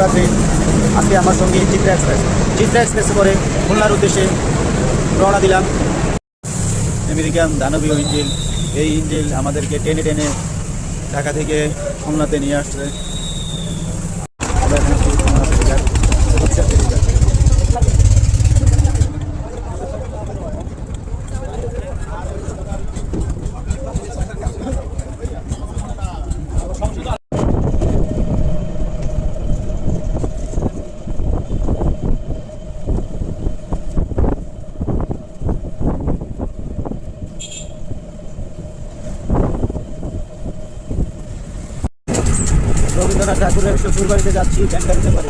যাত্রী। আজকে আমার সঙ্গে চিত্রা এক্সপ্রেসে করে খুলনার উদ্দেশ্যে রওনা দিলাম। আমেরিকান দানবীয় ইঞ্জিল, এই ইঞ্জিল আমাদেরকে টেনে টেনে ঢাকা থেকে খুলনাতে নিয়ে আসছে। আমরা এখন আছি খুলনা ফেরিঘাট। রবীন্দ্রনাথ ঠাকুরের শ্বশুর বাড়িতে যাচ্ছি ব্যাংকারিতে পারে।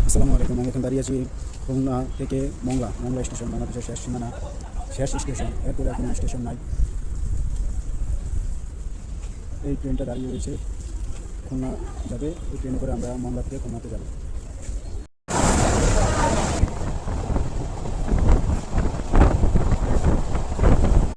আসসালামু আলাইকুম। আমি এখন দাঁড়িয়ে আছি খুলনা থেকে মংলা স্টেশন, বাংলাদেশের শেষ সীমানা, শেষ স্টেশন। এরপরে এখন স্টেশন নাই। এই ট্রেনটা দাঁড়িয়ে রয়েছে, খুলনা যাবে। এই ট্রেনে করে আমরা মংলা থেকে খুলনাতে যাব।